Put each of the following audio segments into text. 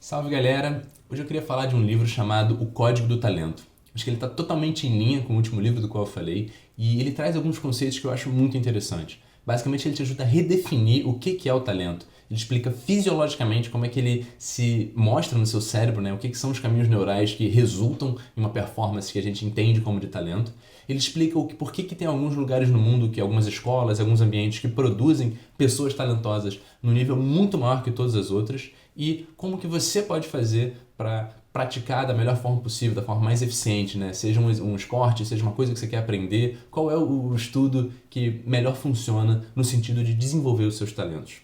Salve galera! Hoje eu queria falar de um livro chamado O Código do Talento. Acho que ele está totalmente em linha com o último livro do qual eu falei e ele traz alguns conceitos que eu acho muito interessantes. Basicamente ele te ajuda a redefinir o que é o talento. Ele explica fisiologicamente como é que ele se mostra no seu cérebro, né? O que são os caminhos neurais que resultam em uma performance que a gente entende como de talento. Ele explica por que tem alguns lugares no mundo, que algumas escolas, alguns ambientes que produzem pessoas talentosas no nível muito maior que todas as outras e como que você pode fazer para praticar da melhor forma possível, da forma mais eficiente, né? Seja um esporte, seja uma coisa que você quer aprender, qual é o estudo que melhor funciona no sentido de desenvolver os seus talentos.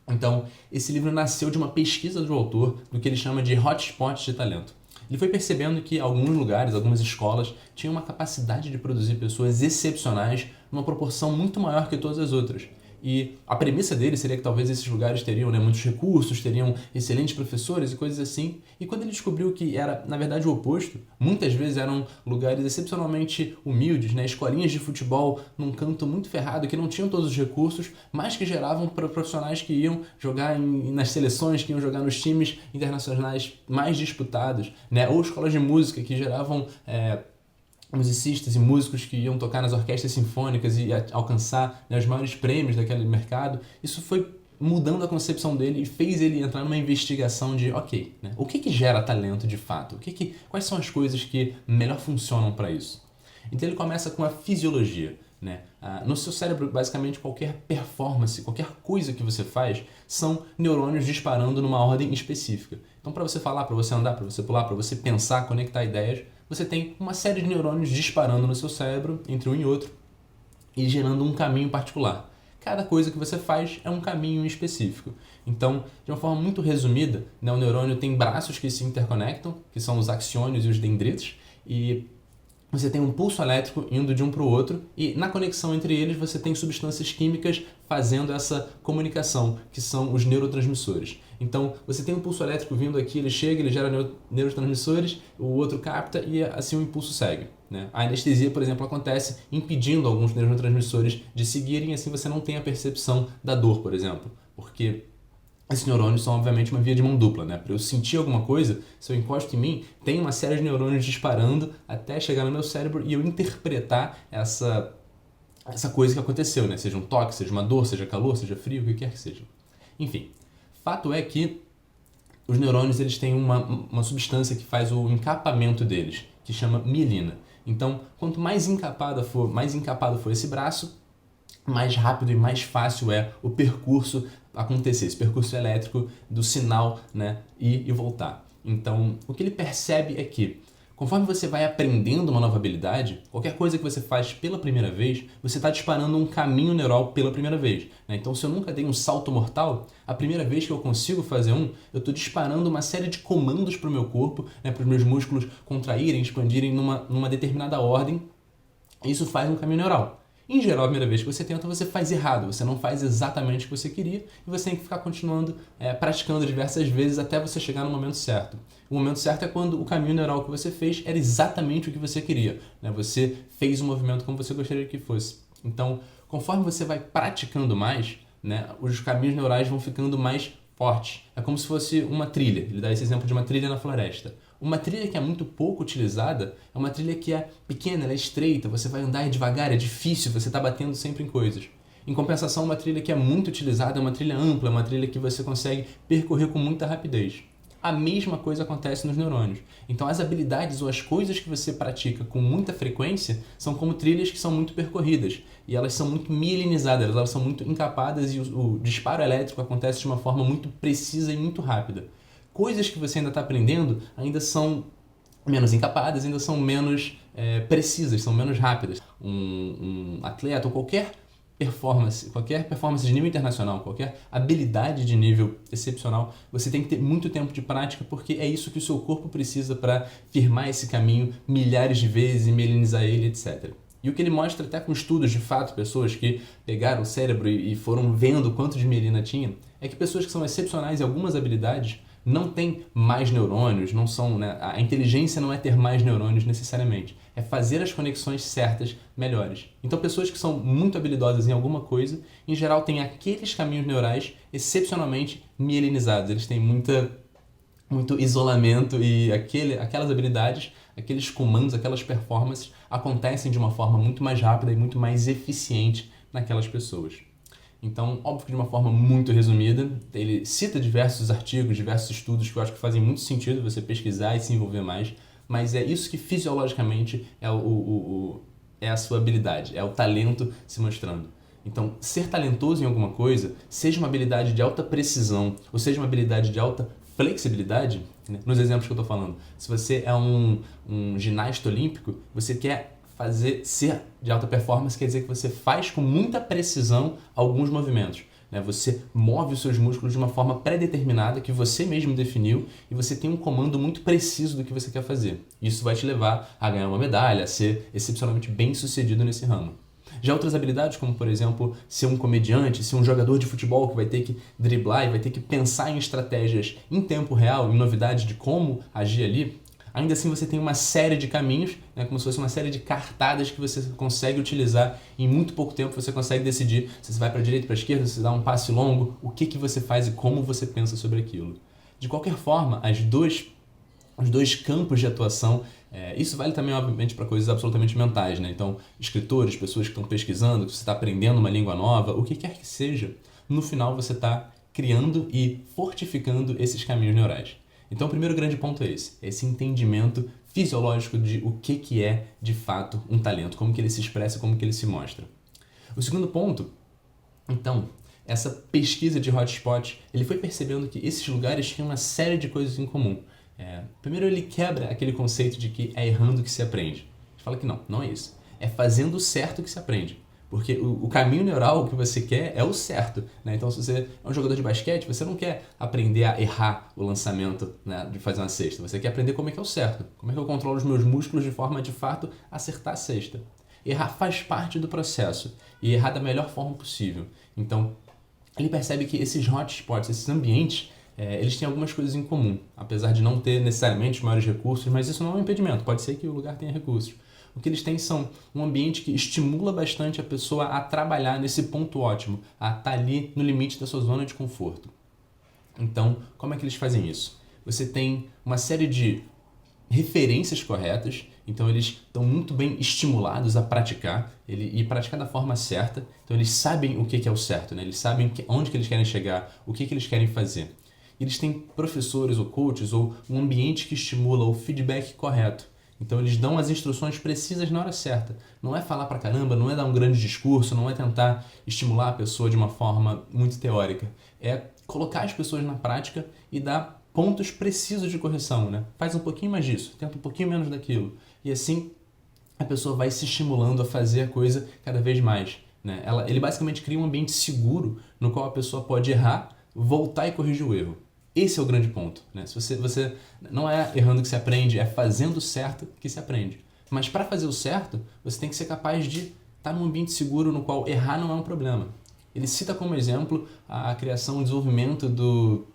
Então, esse livro nasceu de uma pesquisa do autor do que ele chama de hotspots de talento. Ele foi percebendo que alguns lugares, algumas escolas, tinham uma capacidade de produzir pessoas excepcionais numa proporção muito maior que todas as outras. E a premissa dele seria que talvez esses lugares teriam, né, muitos recursos, teriam excelentes professores e coisas assim. E quando ele descobriu que era, na verdade, o oposto, muitas vezes eram lugares excepcionalmente humildes, né, escolinhas de futebol num canto muito ferrado, que não tinham todos os recursos, mas que geravam para profissionais que iam jogar nas seleções, que iam jogar nos times internacionais mais disputados, né, ou escolas de música que geravam musicistas e músicos que iam tocar nas orquestras sinfônicas e alcançar, né, os maiores prêmios daquele mercado. Isso foi mudando a concepção dele e fez ele entrar numa investigação de, ok, né, o que gera talento de fato? Quais são as coisas que melhor funcionam para isso? Então ele começa com a fisiologia. Né? No seu cérebro, basicamente, qualquer performance, qualquer coisa que você faz, são neurônios disparando numa ordem específica. Então, para você falar, para você andar, para você pular, para você pensar, conectar ideias, você tem uma série de neurônios disparando no seu cérebro, entre um e outro, e gerando um caminho particular. Cada coisa que você faz é um caminho específico. Então, de uma forma muito resumida, né, o neurônio tem braços que se interconectam, que são os axônios e os dendritos, e você tem um pulso elétrico indo de um para o outro e na conexão entre eles você tem substâncias químicas fazendo essa comunicação, que são os neurotransmissores. Então você tem um pulso elétrico vindo aqui, ele chega, ele gera neurotransmissores, o outro capta e assim o impulso segue. Né? A anestesia, por exemplo, acontece impedindo alguns neurotransmissores de seguirem e assim você não tem a percepção da dor, por exemplo, porque esses neurônios são, obviamente, uma via de mão dupla, né? Para eu sentir alguma coisa, se eu encosto em mim, tem uma série de neurônios disparando até chegar no meu cérebro e eu interpretar essa coisa que aconteceu, né? Seja um toque, seja uma dor, seja calor, seja frio, o que quer que seja. Enfim, fato é que os neurônios eles têm uma substância que faz o encapamento deles, que chama mielina. Então, quanto mais encapado for esse braço, mais rápido e mais fácil é o percurso acontecer, esse percurso elétrico do sinal, né, ir e voltar. Então, o que ele percebe é que, conforme você vai aprendendo uma nova habilidade, qualquer coisa que você faz pela primeira vez, você está disparando um caminho neural pela primeira vez. Né? Então, se eu nunca dei um salto mortal, a primeira vez que eu consigo fazer eu estou disparando uma série de comandos para o meu corpo, né, para os meus músculos contraírem, expandirem numa determinada ordem. Isso faz um caminho neural. Em geral, a primeira vez que você tenta, você faz errado, você não faz exatamente o que você queria e você tem que ficar continuando praticando diversas vezes até você chegar no momento certo. O momento certo é quando o caminho neural que você fez era exatamente o que você queria. Né? Você fez o movimento como você gostaria que fosse. Então, conforme você vai praticando mais, né, os caminhos neurais vão ficando mais fortes. É como se fosse uma trilha. Ele dá esse exemplo de uma trilha na floresta. Uma trilha que é muito pouco utilizada é uma trilha que é pequena, ela é estreita, você vai andar devagar, é difícil, você está batendo sempre em coisas. Em compensação, uma trilha que é muito utilizada é uma trilha ampla, é uma trilha que você consegue percorrer com muita rapidez. A mesma coisa acontece nos neurônios. Então as habilidades ou as coisas que você pratica com muita frequência são como trilhas que são muito percorridas. E elas são muito mielinizadas, elas são muito encapadas e o disparo elétrico acontece de uma forma muito precisa e muito rápida. Coisas que você ainda está aprendendo ainda são menos encapadas, ainda são menos precisas, são menos rápidas. Um atleta ou qualquer performance de nível internacional, qualquer habilidade de nível excepcional, você tem que ter muito tempo de prática porque é isso que o seu corpo precisa para firmar esse caminho milhares de vezes e mielinizar ele, etc. E o que ele mostra até com estudos de fato, pessoas que pegaram o cérebro e foram vendo quanto de mielina tinha, é que pessoas que são excepcionais em algumas habilidades não têm mais neurônios, não são, né, a inteligência não é ter mais neurônios necessariamente, é fazer as conexões certas melhores. Então pessoas que são muito habilidosas em alguma coisa, em geral têm aqueles caminhos neurais excepcionalmente mielinizados, eles têm muita muito isolamento e aquelas habilidades, aqueles comandos, aquelas performances acontecem de uma forma muito mais rápida e muito mais eficiente naquelas pessoas. Então, óbvio que de uma forma muito resumida, ele cita diversos artigos, diversos estudos que eu acho que fazem muito sentido você pesquisar e se envolver mais, mas é isso que fisiologicamente é a sua habilidade, é o talento se mostrando. Então, ser talentoso em alguma coisa, seja uma habilidade de alta precisão ou seja uma habilidade de alta flexibilidade, né? Nos exemplos que eu estou falando, se você é um ginasta olímpico, você quer ser de alta performance, quer dizer que você faz com muita precisão alguns movimentos. Né? Você move os seus músculos de uma forma pré-determinada que você mesmo definiu e você tem um comando muito preciso do que você quer fazer. Isso vai te levar a ganhar uma medalha, a ser excepcionalmente bem sucedido nesse ramo. Já outras habilidades, como por exemplo, ser um comediante, ser um jogador de futebol que vai ter que driblar e vai ter que pensar em estratégias em tempo real, em novidades de como agir ali, ainda assim você tem uma série de caminhos, né, como se fosse uma série de cartadas que você consegue utilizar em muito pouco tempo, você consegue decidir se você vai para a direita, para a esquerda, se você dá um passe longo, o que você faz e como você pensa sobre aquilo. De qualquer forma, os dois campos de atuação, isso vale também, obviamente, para coisas absolutamente mentais, né? Então, escritores, pessoas que estão pesquisando, que você está aprendendo uma língua nova, o que quer que seja, no final você está criando e fortificando esses caminhos neurais. Então, o primeiro grande ponto é esse entendimento fisiológico de o que é, de fato, um talento, como que ele se expressa, como que ele se mostra. O segundo ponto, então, essa pesquisa de hotspot, ele foi percebendo que esses lugares tinham uma série de coisas em comum. Primeiro ele quebra aquele conceito de que é errando que se aprende. Ele fala que não é isso. É fazendo o certo que se aprende. Porque o caminho neural que você quer é o certo. Né? Então, se você é um jogador de basquete, você não quer aprender a errar o lançamento, né, de fazer uma cesta. Você quer aprender como é que é o certo. Como é que eu controlo os meus músculos de forma, de fato, acertar a cesta. Errar faz parte do processo. E errar da melhor forma possível. Então, ele percebe que esses hotspots, esses ambientes, eles têm algumas coisas em comum, apesar de não ter necessariamente os maiores recursos, mas isso não é um impedimento, pode ser que o lugar tenha recursos. O que eles têm são um ambiente que estimula bastante a pessoa a trabalhar nesse ponto ótimo, a estar ali no limite da sua zona de conforto. Então, como é que eles fazem isso? Você tem uma série de referências corretas, então eles estão muito bem estimulados a praticar e praticar da forma certa, então eles sabem o que é o certo, né? Eles sabem onde que eles querem chegar, o que eles querem fazer. Eles têm professores ou coaches ou um ambiente que estimula o feedback correto. Então eles dão as instruções precisas na hora certa. Não é falar pra caramba, não é dar um grande discurso, não é tentar estimular a pessoa de uma forma muito teórica. É colocar as pessoas na prática e dar pontos precisos de correção, né? Faz um pouquinho mais disso, tenta um pouquinho menos daquilo. E assim a pessoa vai se estimulando a fazer a coisa cada vez mais. Né? Ele basicamente cria um ambiente seguro no qual a pessoa pode errar, voltar e corrigir o erro. Esse é o grande ponto. Né? Se você não é errando que se aprende, é fazendo o certo que se aprende. Mas para fazer o certo, você tem que ser capaz de estar num ambiente seguro no qual errar não é um problema. Ele cita como exemplo a criação e desenvolvimento do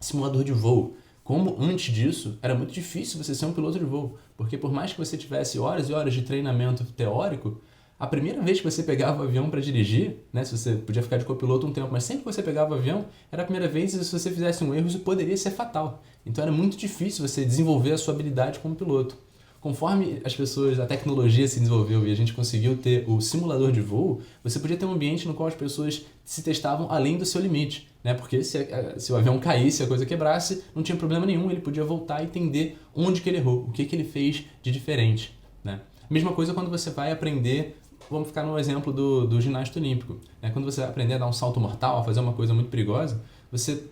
simulador de voo. Como antes disso, era muito difícil você ser um piloto de voo. Porque por mais que você tivesse horas e horas de treinamento teórico, a primeira vez que você pegava o avião para dirigir, né, se você podia ficar de copiloto um tempo, mas sempre que você pegava o avião, era a primeira vez e se você fizesse um erro, isso poderia ser fatal. Então era muito difícil você desenvolver a sua habilidade como piloto. Conforme a tecnologia se desenvolveu e a gente conseguiu ter o simulador de voo, você podia ter um ambiente no qual as pessoas se testavam além do seu limite. Né? Porque se o avião caísse, a coisa quebrasse, não tinha problema nenhum, ele podia voltar e entender onde que ele errou, o que ele fez de diferente. Né? Mesma coisa quando você vai aprender. Vamos ficar no exemplo do ginasta olímpico. Né? Quando você vai aprender a dar um salto mortal, a fazer uma coisa muito perigosa, se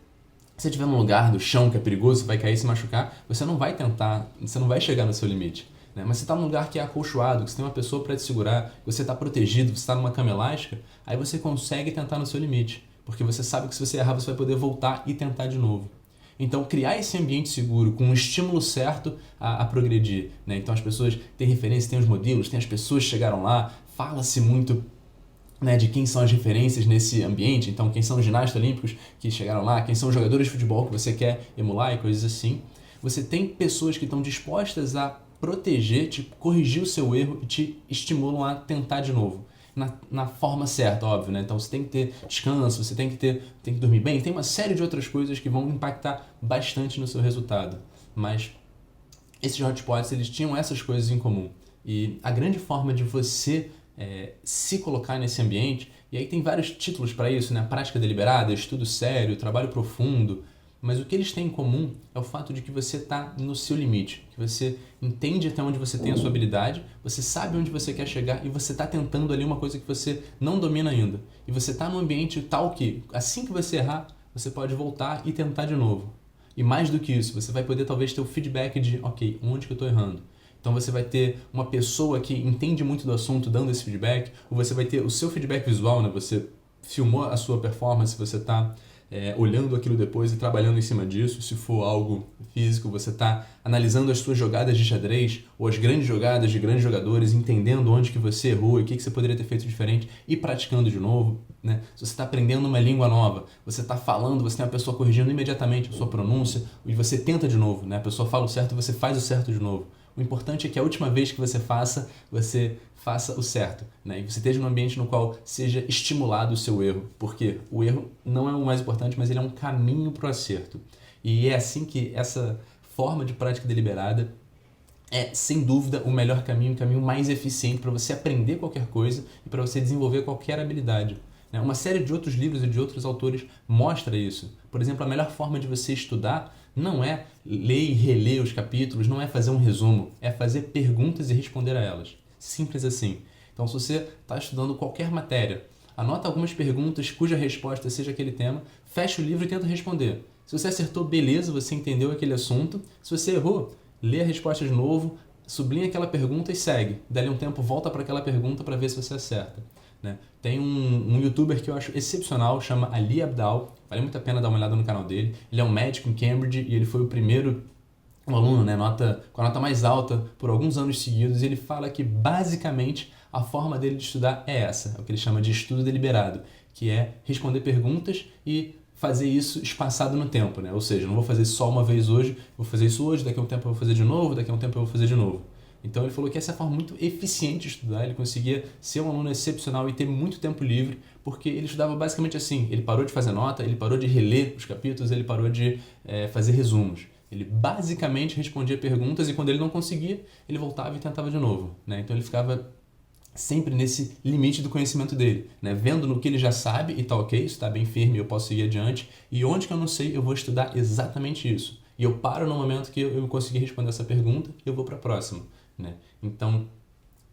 você estiver num lugar do chão que é perigoso, vai cair e se machucar, você não vai chegar no seu limite. Né? Mas você está num lugar que é acolchoado, que você tem uma pessoa para te segurar, que você está protegido, você está numa cama elástica, aí você consegue tentar no seu limite. Porque você sabe que se você errar, você vai poder voltar e tentar de novo. Então, criar esse ambiente seguro, com um estímulo certo a progredir. Né? Então, as pessoas têm referência, têm os modelos, têm as pessoas que chegaram lá, fala-se muito, né, de quem são as referências nesse ambiente, então quem são os ginastas olímpicos que chegaram lá, quem são os jogadores de futebol que você quer emular e coisas assim. Você tem pessoas que estão dispostas a proteger, te corrigir o seu erro e te estimulam a tentar de novo. na forma certa, óbvio, né? Então você tem que ter descanso, você tem que dormir bem, tem uma série de outras coisas que vão impactar bastante no seu resultado. Mas esses hotspots, eles tinham essas coisas em comum. E a grande forma de você se colocar nesse ambiente, e aí tem vários títulos para isso, né? Prática deliberada, estudo sério, trabalho profundo, mas o que eles têm em comum é o fato de que você está no seu limite, que você entende até onde você tem a sua habilidade, você sabe onde você quer chegar e você está tentando ali uma coisa que você não domina ainda. E você está num ambiente tal que, assim que você errar, você pode voltar e tentar de novo. E mais do que isso, você vai poder talvez ter o feedback de, ok, onde que eu estou errando? Então você vai ter uma pessoa que entende muito do assunto dando esse feedback, ou você vai ter o seu feedback visual, né? Você filmou a sua performance, você está olhando aquilo depois e trabalhando em cima disso. Se for algo físico, você está analisando as suas jogadas de xadrez ou as grandes jogadas de grandes jogadores, entendendo onde que você errou e o que você poderia ter feito diferente e praticando de novo. Né? Se você está aprendendo uma língua nova, você está falando, você tem uma pessoa corrigindo imediatamente a sua pronúncia e você tenta de novo. Né? A pessoa fala o certo e você faz o certo de novo. O importante é que a última vez que você faça o certo, né? E você esteja num ambiente no qual seja estimulado o seu erro, porque o erro não é o mais importante, mas ele é um caminho para o acerto. E é assim que essa forma de prática deliberada é, sem dúvida, o melhor caminho, o caminho mais eficiente para você aprender qualquer coisa e para você desenvolver qualquer habilidade. Uma série de outros livros e de outros autores mostra isso. Por exemplo, a melhor forma de você estudar não é ler e reler os capítulos, não é fazer um resumo, é fazer perguntas e responder a elas. Simples assim. Então, se você está estudando qualquer matéria, anota algumas perguntas cuja resposta seja aquele tema, fecha o livro e tenta responder. Se você acertou, beleza, você entendeu aquele assunto. Se você errou, lê a resposta de novo, sublinha aquela pergunta e segue. Dali um tempo, volta para aquela pergunta para ver se você acerta. Né? Tem um youtuber que eu acho excepcional, chama Ali Abdaal, vale muito a pena dar uma olhada no canal dele. Ele é um médico em Cambridge e ele foi o primeiro aluno, né, com a nota mais alta por alguns anos seguidos, e ele fala que basicamente a forma dele de estudar é essa, é o que ele chama de estudo deliberado, que é responder perguntas e fazer isso espaçado no tempo, né? Ou seja, não vou fazer só uma vez hoje, vou fazer isso hoje, daqui a um tempo eu vou fazer de novo, daqui a um tempo eu vou fazer de novo. Então ele falou que essa é a forma muito eficiente de estudar, ele conseguia ser um aluno excepcional e ter muito tempo livre, porque ele estudava basicamente assim, ele parou de fazer nota, ele parou de reler os capítulos, ele parou de fazer resumos. Ele basicamente respondia perguntas e quando ele não conseguia, ele voltava e tentava de novo. Né? Então ele ficava sempre nesse limite do conhecimento dele, né? Vendo no que ele já sabe e tá ok, isso está bem firme, eu posso ir adiante, e onde que eu não sei, eu vou estudar exatamente isso. E eu paro no momento que eu consegui responder essa pergunta e eu vou para a próxima. Né? Então,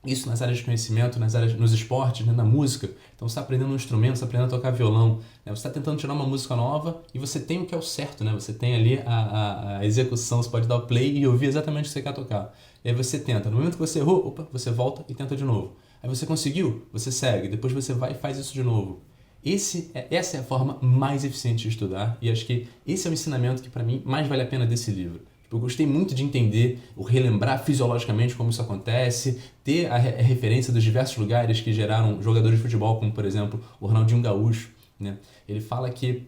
isso nas áreas de conhecimento, nos esportes, né? Na música. Então você está aprendendo um instrumento, você está aprendendo a tocar violão, né? Você está tentando tirar uma música nova e você tem o que é o certo, né? Você tem ali a execução, você pode dar o play e ouvir exatamente o que você quer tocar. E aí você tenta. No momento que você errou, você volta e tenta de novo. Aí você conseguiu, você segue, depois você vai e faz isso de novo. Essa é a forma mais eficiente de estudar e acho que esse é o ensinamento que para mim mais vale a pena desse livro. Eu gostei muito de entender, relembrar fisiologicamente como isso acontece, ter a referência dos diversos lugares que geraram jogadores de futebol, como por exemplo o Ronaldinho Gaúcho. Né? Ele fala que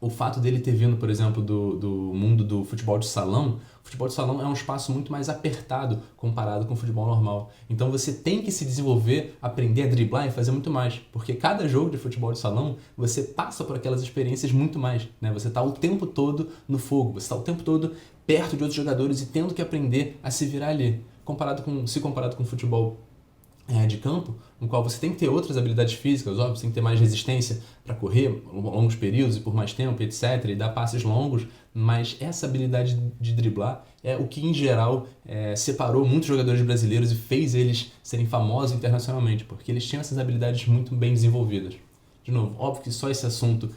o fato dele ter vindo, por exemplo, do mundo do futebol de salão, o futebol de salão é um espaço muito mais apertado comparado com o futebol normal. Então você tem que se desenvolver, aprender a driblar e fazer muito mais, porque cada jogo de futebol de salão você passa por aquelas experiências muito mais. Né? Você está o tempo todo no fogo, você está o tempo todo perto de outros jogadores e tendo que aprender a se virar ali. Comparado com o futebol de campo, no qual você tem que ter outras habilidades físicas, óbvio, você tem que ter mais resistência para correr longos períodos e por mais tempo, etc., e dar passes longos, mas essa habilidade de driblar é o que, em geral, separou muitos jogadores brasileiros e fez eles serem famosos internacionalmente, porque eles tinham essas habilidades muito bem desenvolvidas. De novo, óbvio que só esse assunto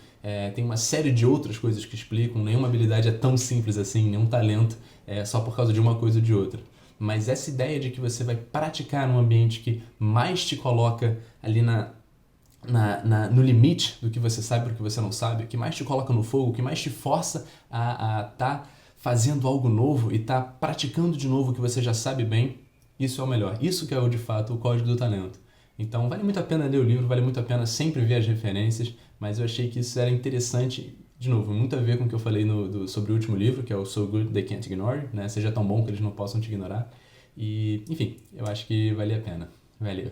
tem uma série de outras coisas que explicam, nenhuma habilidade é tão simples assim, nenhum talento só por causa de uma coisa ou de outra. Mas essa ideia de que você vai praticar num ambiente que mais te coloca ali no limite do que você sabe e do que você não sabe, que mais te coloca no fogo, que mais te força a estar fazendo algo novo e estar praticando de novo o que você já sabe bem, isso é o melhor. Isso que é, de fato, o Código do Talento. Então, vale muito a pena ler o livro, vale muito a pena sempre ver as referências, mas eu achei que isso era interessante. De novo, muito a ver com o que eu falei sobre o último livro, que é o So Good They Can't Ignore, né? Seja tão bom que eles não possam te ignorar. E, enfim, eu acho que vale a pena. Valeu.